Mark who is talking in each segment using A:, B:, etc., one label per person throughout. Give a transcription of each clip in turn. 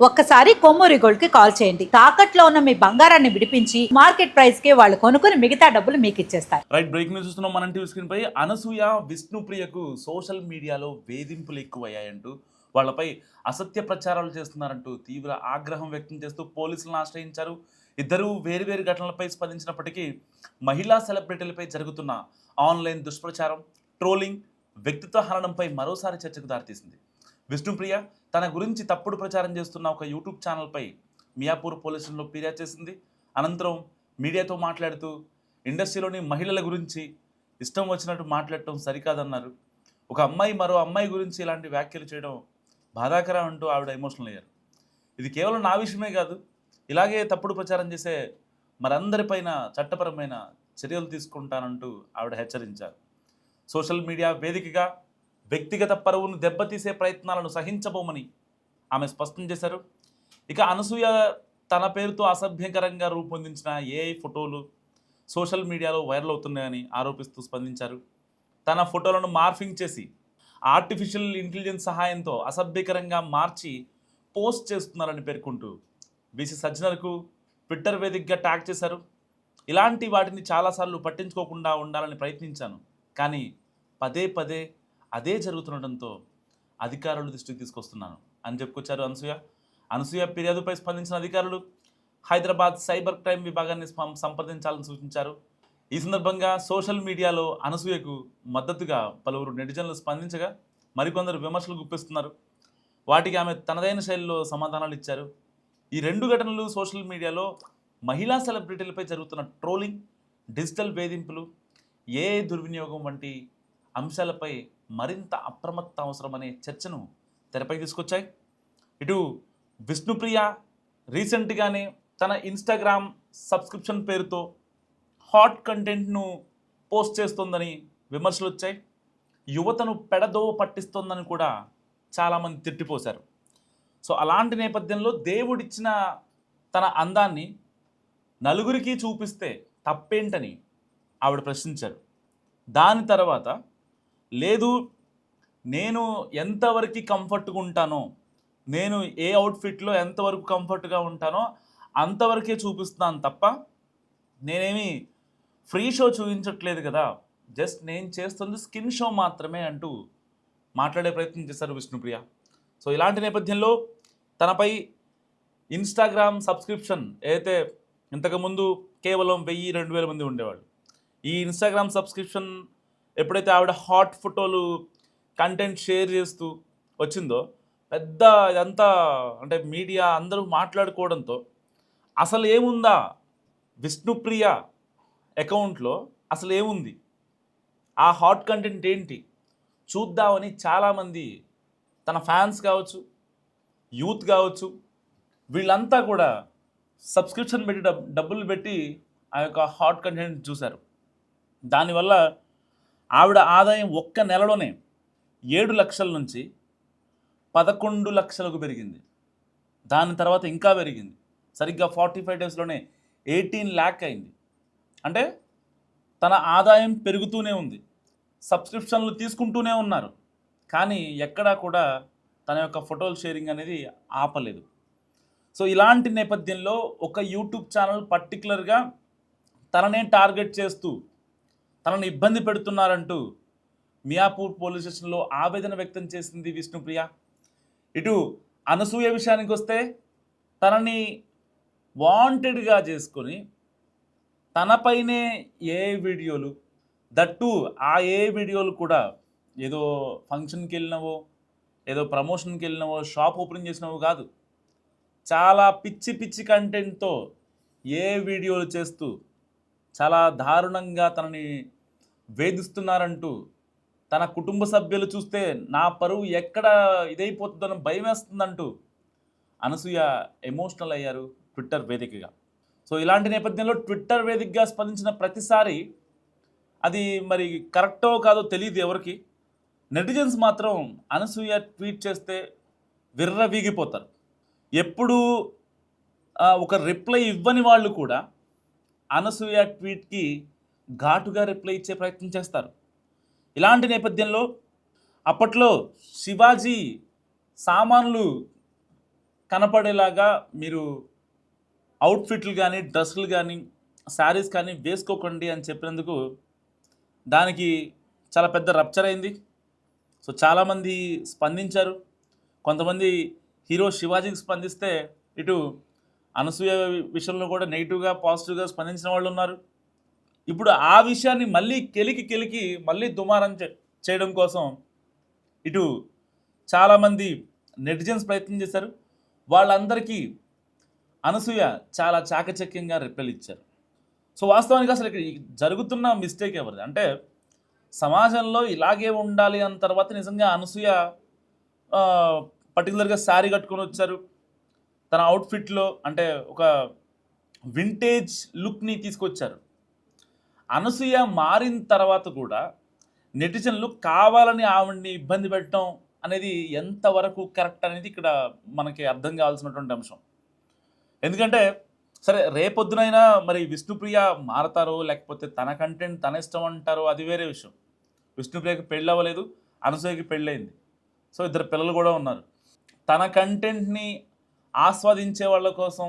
A: ఒక్కసారి కొమ్మూరి గోల్డ్ కి కాల్ చేయండి. తాకట్లో ఉన్న మీ బంగారాన్ని విడిపించి మార్కెట్ ప్రైస్ కి వాళ్ళు కొనుక్కుని మిగతా డబ్బులు మీకు ఇచ్చేస్తారు.
B: రైట్, బ్రేక్ న్యూస్ చూస్తున్నాం మనం టీవీ స్క్రీన్ పై. అనసూయ విష్ణుప్రియకు సోషల్ మీడియాలో వేధింపులు ఎక్కువయ్యాయంటూ, వాళ్ళపై అసత్య ప్రచారాలు చేస్తున్నారంటూ తీవ్ర ఆగ్రహం వ్యక్తం చేస్తూ పోలీసులను ఆశ్రయించారు. ఇద్దరు వేరువేరు ఘటనలపై స్పందించినప్పటికీ మహిళా సెలబ్రిటీలపై జరుగుతున్న ఆన్లైన్ దుష్ప్రచారం, ట్రోలింగ్, వ్యక్తిత్వ హననంపై మరోసారి చర్చకు దారితీసింది. విష్ణుప్రియ తన గురించి తప్పుడు ప్రచారం చేస్తున్న ఒక యూట్యూబ్ ఛానల్పై మియాపూర్ పోలీసుల్లో ఫిర్యాదు చేసింది. అనంతరం మీడియాతో మాట్లాడుతూ ఇండస్ట్రీలోని మహిళల గురించి ఇష్టం వచ్చినట్టు మాట్లాడటం సరికాదన్నారు. ఒక అమ్మాయి మరో అమ్మాయి గురించి ఇలాంటి వ్యాఖ్యలు చేయడం బాధాకరం అంటూ ఆవిడ ఎమోషనల్ అయ్యారు. ఇది కేవలం నా విషయమే కాదు, ఇలాగే తప్పుడు ప్రచారం చేసే మరందరిపైన చట్టపరమైన చర్యలు తీసుకుంటానంటూ ఆవిడ హెచ్చరించారు. సోషల్ మీడియా వేదికగా వ్యక్తిగత పరువును దెబ్బతీసే ప్రయత్నాలను సహించబోమని ఆమె స్పష్టం చేశారు. ఇక అనసూయ తన పేరుతో అసభ్యకరంగా రూపొందించిన ఏఐ ఫోటోలు సోషల్ మీడియాలో వైరల్ అవుతున్నాయని ఆరోపిస్తూ స్పందించారు. తన ఫోటోలను మార్ఫింగ్ చేసి ఆర్టిఫిషియల్ ఇంటెలిజెన్స్ సహాయంతో అసభ్యకరంగా మార్చి పోస్ట్ చేస్తున్నారని పేర్కొంటూ బీసీ సజ్జనర్కు ట్విట్టర్ వేదికగా ట్యాగ్ చేశారు. ఇలాంటి వాటిని చాలాసార్లు పట్టించుకోకుండా ఉండాలని ప్రయత్నించాను, కానీ పదే పదే అదే జరుగుతుండటంతో అధికారుల దృష్టికి తీసుకొస్తున్నాను అని చెప్పుకొచ్చారు అనసూయ ఫిర్యాదుపై స్పందించిన అధికారులు హైదరాబాద్ సైబర్ క్రైమ్ విభాగాన్ని సంప్రదించాలని సూచించారు. ఈ సందర్భంగా సోషల్ మీడియాలో అనసూయకు మద్దతుగా పలువురు నెటిజన్లు స్పందించగా మరికొందరు విమర్శలు గుప్పిస్తున్నారు. వాటికి ఆమె తనదైన శైలిలో సమాధానాలు ఇచ్చారు. ఈ రెండు ఘటనలు సోషల్ మీడియాలో మహిళా సెలబ్రిటీలపై జరుగుతున్న ట్రోలింగ్, డిజిటల్ వేధింపులు, ఏఐ దుర్వినియోగం వంటి అంశాలపై మరింత అప్రమత్త అవసరమనే చర్చను తెరపై తీసుకొచ్చాయి. ఇటు విష్ణుప్రియ రీసెంట్గానే తన ఇన్స్టాగ్రామ్ సబ్స్క్రిప్షన్ పేరుతో హాట్ కంటెంట్ను పోస్ట్ చేస్తోందని విమర్శలు వచ్చాయి. యువతను పెడదోవ పట్టిస్తోందని కూడా చాలామంది తిట్టిపోశారు. సో అలాంటి నేపథ్యంలో దేవుడిచ్చిన తన అందాన్ని నలుగురికి చూపిస్తే తప్పేంటని ఆవిడ ప్రశ్నించారు. దాని తర్వాత లేదు, నేను ఎంతవరకు కంఫర్ట్గా ఉంటానో, నేను ఏ అవుట్ఫిట్లో ఎంతవరకు కంఫర్ట్గా ఉంటానో అంతవరకే చూపిస్తున్నాను తప్ప నేనేమి ఫ్రీ షో చూపించట్లేదు కదా, జస్ట్ నేను చేస్తుంది స్కిన్ షో మాత్రమే అంటూ మాట్లాడే ప్రయత్నం చేశారు విష్ణుప్రియ. సో ఇలాంటి నేపథ్యంలో తనపై ఇన్స్టాగ్రామ్ సబ్స్క్రిప్షన్ ఏదైతే ఇంతకుముందు కేవలం 1000-2000 మంది ఉండేవాళ్ళు, ఈ ఇన్స్టాగ్రామ్ సబ్స్క్రిప్షన్ ఎప్పుడైతే ఆవిడ హాట్ ఫోటోలు కంటెంట్ షేర్ చేస్తూ వచ్చిందో పెద్ద ఇదంతా అంటే మీడియా అందరూ మాట్లాడుకోవడంతో అసలు ఏముందా విష్ణుప్రియ అకౌంట్లో, అసలు ఏముంది, ఆ హాట్ కంటెంట్ ఏంటి చూద్దామని చాలామంది తన ఫ్యాన్స్ కావచ్చు, యూత్ కావచ్చు, వీళ్ళంతా కూడా సబ్స్క్రిప్షన్ పెట్టి డబ్బులు పెట్టి ఆ యొక్క హాట్ కంటెంట్ చూశారు. దానివల్ల ఆవిడ ఆదాయం ఒక్క నెలలోనే 7 లక్షల నుంచి 11 లక్షలకు పెరిగింది. దాని తర్వాత ఇంకా పెరిగింది. సరిగ్గా 45 డేస్లోనే 18 lakh అయింది. అంటే తన ఆదాయం పెరుగుతూనే ఉంది, సబ్స్క్రిప్షన్లు తీసుకుంటూనే ఉన్నారు, కానీ ఎక్కడా కూడా తన యొక్క ఫోటోల షేరింగ్ అనేది ఆపలేదు. సో ఇలాంటి నేపథ్యంలో ఒక యూట్యూబ్ ఛానల్ పర్టికులర్గా తననే టార్గెట్ చేస్తూ తనను ఇబ్బంది పెడుతున్నారంటూ మియాపూర్ పోలీస్ స్టేషన్లో ఆవేదన వ్యక్తం చేసింది విష్ణుప్రియ. ఇటు అనసూయ విషయానికి వస్తే తనని వాంటెడ్గా చేసుకొని తనపైనే ఏ వీడియోలు, దట్టు ఆ ఏ వీడియోలు కూడా ఏదో ఫంక్షన్కి వెళ్ళినవో, ఏదో ప్రమోషన్కి వెళ్ళినవో, షాప్ ఓపెనింగ్ చేసినవో కాదు, చాలా పిచ్చి పిచ్చి కంటెంట్తో ఏ వీడియోలు చేస్తూ చాలా దారుణంగా తనని వేధిస్తున్నారంటూ తన కుటుంబ సభ్యులు చూస్తే నా పరువు ఎక్కడ ఇదైపోతుందని భయం వేస్తుందంటూ అనసూయ ఎమోషనల్ అయ్యారు ట్విట్టర్ వేదికగా. సో ఇలాంటి నేపథ్యంలో ట్విట్టర్ వేదికగా స్పందించిన ప్రతిసారి అది మరి కరెక్టో కాదో తెలియదు ఎవరికి, నెటిజన్స్ మాత్రం అనసూయ ట్వీట్ చేస్తే విర్రవీగిపోతారు. ఎప్పుడు ఒక రిప్లై ఇవ్వని వాళ్ళు కూడా అనసూయ ట్వీట్కి ఘాటుగా రిప్లై ఇచ్చే ప్రయత్నం చేస్తారు. ఇలాంటి నేపథ్యంలో అప్పట్లో శివాజీ సామాన్లు కనపడేలాగా మీరు అవుట్ఫిట్లు కానీ డ్రెస్సులు కానీ శారీస్ కానీ వేసుకోకండి అని చెప్పినందుకు దానికి చాలా పెద్ద రప్చర్ అయింది. సో చాలామంది స్పందించారు. కొంతమంది హీరో శివాజీకి స్పందిస్తే ఇటు అనసూయ విషయంలో కూడా నెగిటివ్గా పాజిటివ్గా స్పందించిన వాళ్ళు ఉన్నారు. ఇప్పుడు ఆ విషయాన్ని మళ్ళీ కెలికి మళ్ళీ దుమారం చేయడం కోసం ఇటు చాలామంది నెటిజన్స్ ప్రయత్నం చేశారు. వాళ్ళందరికీ అనసూయ చాలా చాకచక్యంగా రిప్లైలు ఇచ్చారు. సో వాస్తవానికి అసలు ఇక్కడ జరుగుతున్న మిస్టేక్ ఎవరిది అంటే సమాజంలో ఇలాగే ఉండాలి అన్న తర్వాత నిజంగా అనసూయ పర్టికులర్గా శారీ కట్టుకొని వచ్చారు. తన అవుట్ఫిట్లో అంటే ఒక వింటేజ్ లుక్ని తీసుకొచ్చారు. అనసూయ మారిన తర్వాత కూడా నెటిజన్లు కావాలని ఆవిడ్ని ఇబ్బంది పెట్టడం అనేది ఎంతవరకు కరెక్ట్ అనేది ఇక్కడ మనకి అర్థం కావాల్సినటువంటి అంశం. ఎందుకంటే సరే రేపొద్దునైనా మరి విష్ణుప్రియ మారతారో లేకపోతే తన కంటెంట్ తన ఇష్టం అంటారో అది వేరే విషయం. విష్ణుప్రియకి పెళ్ళి అవ్వలేదు, అనసూయకి పెళ్ళయింది. సో ఇద్దరు పిల్లలు కూడా ఉన్నారు. తన కంటెంట్ని ఆస్వాదించే వాళ్ళ కోసం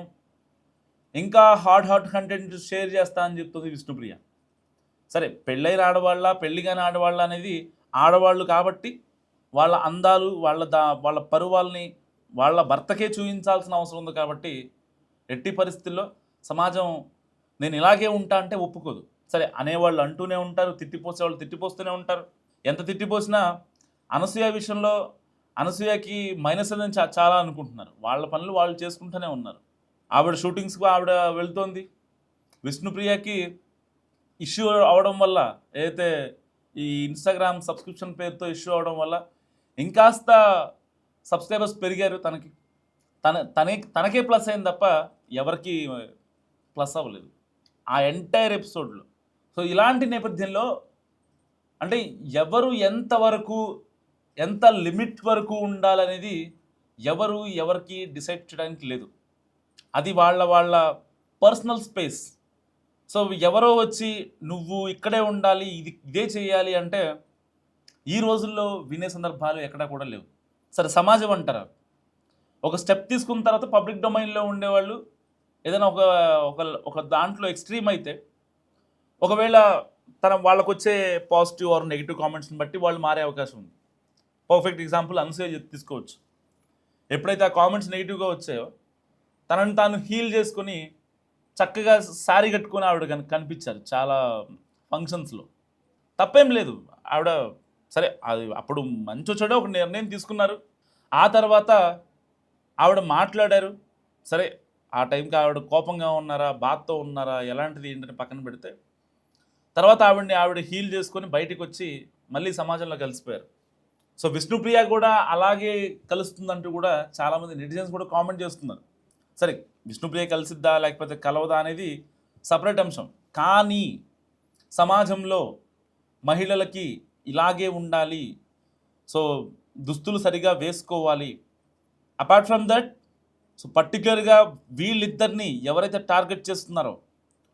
B: ఇంకా హాట్ కంటెంట్ షేర్ చేస్తా అని చెప్తుంది విష్ణుప్రియ. సరే పెళ్ళైన ఆడవాళ్ళ పెళ్ళి కాని ఆడవాళ్ళ అనేది ఆడవాళ్ళు కాబట్టి వాళ్ళ అందాలు వాళ్ళ పరువాల్ని వాళ్ళ భర్తకే చూపించాల్సిన అవసరం ఉంది కాబట్టి ఎట్టి పరిస్థితుల్లో సమాజం నేను ఇలాగే ఉంటా అంటే ఒప్పుకోదు. సరే అనేవాళ్ళు అంటూనే ఉంటారు, తిట్టిపోసేవాళ్ళు తిట్టిపోస్తూనే ఉంటారు. ఎంత తిట్టిపోసినా అనసూయ విషయంలో అనసూయకి మైనస్ అని చాలా అనుకుంటున్నారు. వాళ్ళ పనులు వాళ్ళు చేసుకుంటూనే ఉన్నారు. ఆవిడ షూటింగ్స్కి ఆవిడ వెళ్తోంది. విష్ణుప్రియకి ఇష్యూ అవడం వల్ల ఏదైతే ఈ ఇన్స్టాగ్రామ్ సబ్స్క్రిప్షన్ పేరుతో ఇష్యూ అవడం వల్ల ఇంకాస్త సబ్స్క్రైబర్స్ పెరిగారు. తనకే ప్లస్ అయింది తప్ప ఎవరికి ప్లస్ అవ్వలేదు ఆ ఎంటైర్ ఎపిసోడ్లో. సో ఇలాంటి నేపథ్యంలో అంటే ఎవరు ఎంత లిమిట్ వరకు ఉండాలనేది ఎవరికి డిసైడ్ చేయడానికి లేదు. అది వాళ్ళ పర్సనల్ స్పేస్. సో ఎవరో వచ్చి నువ్వు ఇక్కడే ఉండాలి ఇదే చేయాలి అంటే ఈ రోజుల్లో వినే సందర్భాలు ఎక్కడా కూడా లేవు. సరే సమాజం అంటారా, ఒక స్టెప్ తీసుకున్న తర్వాత పబ్లిక్ డొమైన్లో ఉండేవాళ్ళు ఏదైనా ఒక దాంట్లో ఎక్స్ట్రీమ్ అయితే ఒకవేళ వాళ్ళకు వచ్చే పాజిటివ్ ఆర్ నెగిటివ్ కామెంట్స్ని బట్టి వాళ్ళు మారే అవకాశం ఉంది. పర్ఫెక్ట్ ఎగ్జాంపుల్ అనసూయ తీసుకోవచ్చు. ఎప్పుడైతే ఆ కామెంట్స్ నెగిటివ్గా వచ్చాయో తనని తాను హీల్ చేసుకొని చక్కగా శారీ కట్టుకొని ఆవిడ కనిపించారు చాలా ఫంక్షన్స్లో. తప్పేం లేదు. ఆవిడ సరే అది అప్పుడు మంచి వచ్చాడో ఒక నిర్ణయం తీసుకున్నారు. ఆ తర్వాత ఆవిడ మాట్లాడారు. సరే ఆ టైంకి ఆవిడ కోపంగా ఉన్నారా, బాధతో ఉన్నారా, ఎలాంటిది ఏంటని పక్కన పెడితే తర్వాత ఆవిడ హీల్ చేసుకొని బయటికి వచ్చి మళ్ళీ సమాజంలో కలిసిపోయారు. సో విష్ణుప్రియ కూడా అలాగే కలుస్తుందంటూ కూడా చాలామంది నెటిజన్స్ కూడా కామెంట్ చేస్తున్నారు. సరే విష్ణుప్రియ కలిసిద్దా లేకపోతే కలవదా అనేది సపరేట్ అంశం. కానీ సమాజంలో మహిళలకి ఇలాగే ఉండాలి, సో దుస్తులు సరిగా వేసుకోవాలి. అపార్ట్ ఫ్రమ్ దట్ సో పర్టికులర్గా వీళ్ళిద్దరిని ఎవరైతే టార్గెట్ చేస్తున్నారో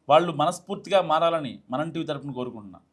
B: వాళ్ళు మనస్ఫూర్తిగా మారాలని మనం టీవీ తరపున కోరుకుంటున్నాం.